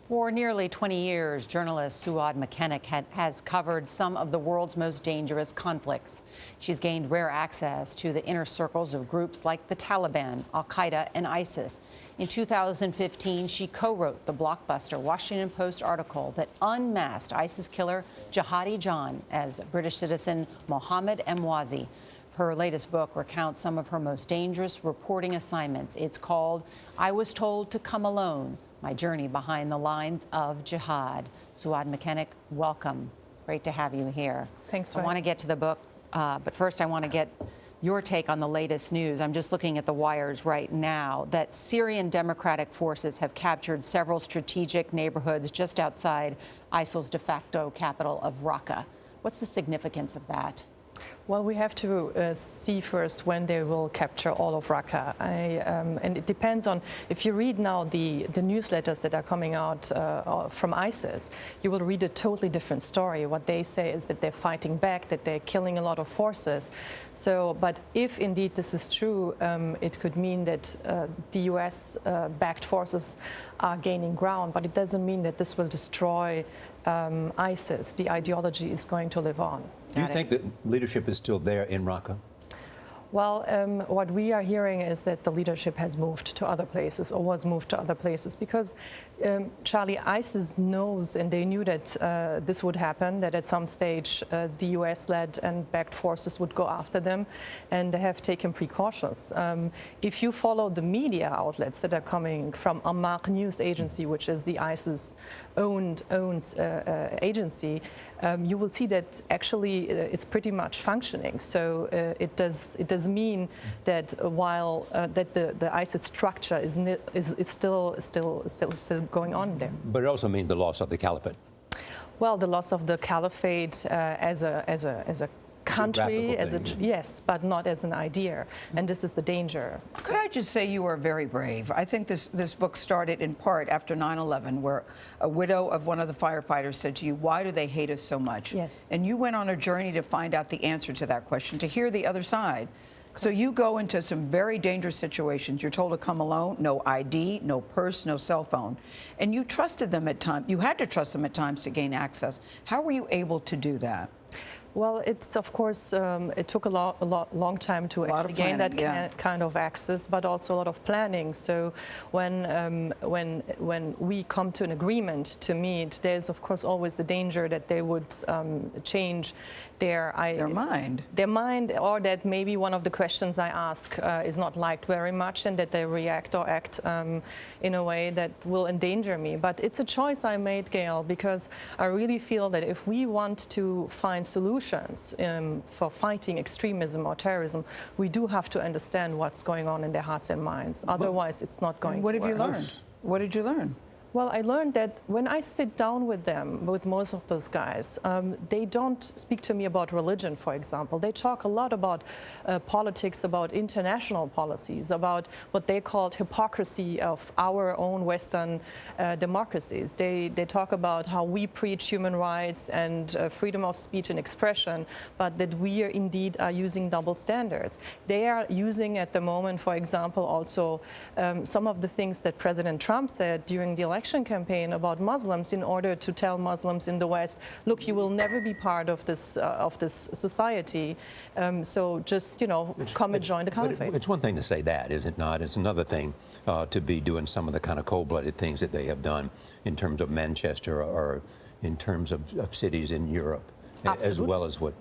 For nearly 20 years, journalist Suad Mechanic has covered some of the world's most dangerous conflicts. She's gained rare access to the inner circles of groups like the Taliban, Al-Qaeda, and ISIS. In 2015, she co-wrote the blockbuster Washington Post article that unmasked ISIS killer Jihadi John as British citizen Mohammed Emwazi. Her latest book recounts some of her most dangerous reporting assignments. It's called I Was Told to Come Alone: My Journey Behind the Lines of Jihad. Suad Mechanic, welcome. Great to have you here. Thanks. I want to get to the book, but first I want to get your take on the latest news. I'm just looking at the wires right now that Syrian Democratic forces have captured several strategic neighborhoods just outside ISIL's de facto capital of Raqqa. What's the significance of that? Well, we have to see first when they will capture all of Raqqa. And it depends on, if you read now the newsletters that are coming out from ISIS, you will read a totally different story. What they say is that they're fighting back, that they're killing a lot of forces. So, but if indeed this is true, it could mean that the US-backed forces are gaining ground, but it doesn't mean that this will destroy ISIS. The ideology is going to live on. Do you think that leadership is still there in Raqqa? Well, what we are hearing is that the leadership has moved to other places, or was moved to other places, because Charlie, ISIS knows, and they knew that this would happen, that at some stage the US-led and backed forces would go after them, and they have taken precautions. If you follow the media outlets that are coming from Amaq News Agency, which is the ISIS-owned agency, you will see that actually it's pretty much functioning. So it does mean that while that the ISIS structure is still going on there. But it also means the loss of the caliphate. Well, the loss of the caliphate as a country, yes, but not as an idea, and this is the danger. Could I just say you are very brave? I think this book started in part after 9/11, where a widow of one of the firefighters said to you, "Why do they hate us so much?" Yes. And you went on a journey to find out the answer to that question, to hear the other side. So you go into some very dangerous situations. You're told to come alone, no ID, no purse, no cell phone. And you trusted them at times. You had to trust them at times to gain access. How were you able to do that? Well, it's of course it took a long time to actually gain that kind of access, but also a lot of planning. So when we come to an agreement to meet, there's of course always the danger that they would change their mind, or that maybe one of the questions I ask is not liked very much, and that they react or act in a way that will endanger me. But it's a choice I made, Gail, because I really feel that if we want to find solutions for fighting extremism or terrorism, we do have to understand what's going on in their hearts and minds. Otherwise, it's not going to work. What have you learned? What did you learn? Well, I learned that when I sit down with them, with most of those guys, they don't speak to me about religion, for example. They talk a lot about politics, about international policies, about what they called hypocrisy of our own Western democracies. They talk about how we preach human rights and freedom of speech and expression, but that we are indeed using double standards. They are using at the moment, for example, also some of the things that President Trump said during the election campaign about Muslims, in order to tell Muslims in the West, look, you will never be part of this society. So just, come and join the caliphate. It's one thing to say that, is it not? It's another thing to be doing some of the kind of cold-blooded things that they have done in terms of Manchester or in terms of cities in Europe, as well as what.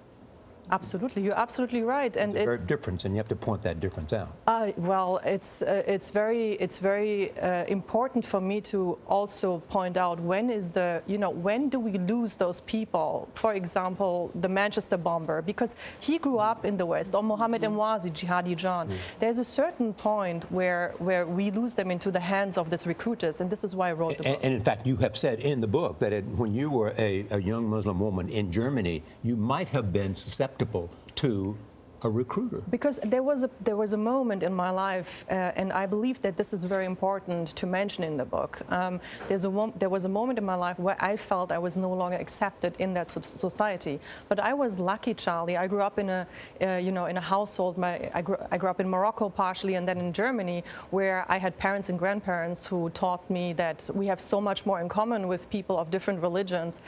Absolutely, you're absolutely right, and it's a very difference, and you have to point that difference out. Well, it's very important for me to also point out when do we lose those people? For example, the Manchester bomber, because he grew up in the West, or Mohammed Emwazi, Jihadi John. There's a certain point where we lose them into the hands of these recruiters, and this is why I wrote the book. And in fact, you have said in the book that when you were a young Muslim woman in Germany, you might have been susceptible to a recruiter? Because there was a moment in my life, and I believe that this is very important to mention in the book. There was a moment in my life where I felt I was no longer accepted in that society. But I was lucky, Charlie. I grew up in a in a household. I grew up in Morocco partially, and then in Germany, where I had parents and grandparents who taught me that we have so much more in common with people of different religions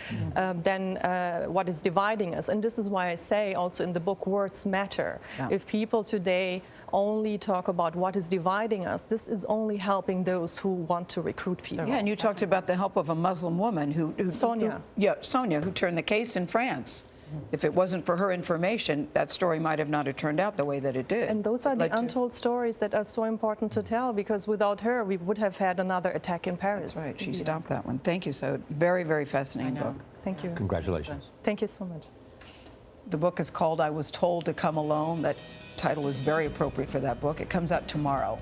than what is dividing us. And this is why I say also in the book, words matter. Yeah. If people today only talk about what is dividing us, this is only helping those who want to recruit people. Yeah, and you talked about the help of a Muslim woman who Sonia. Sonia, who turned the case in France. If it wasn't for her information, that story might have not have turned out the way that it did. And those are the untold stories that are so important to tell, because without her, we would have had another attack in Paris. That's right. She stopped that one. Thank you. So very, very fascinating book. Thank you. Congratulations. Thank you so much. The book is called I Was Told to Come Alone. That title is very appropriate for that book. It comes out tomorrow.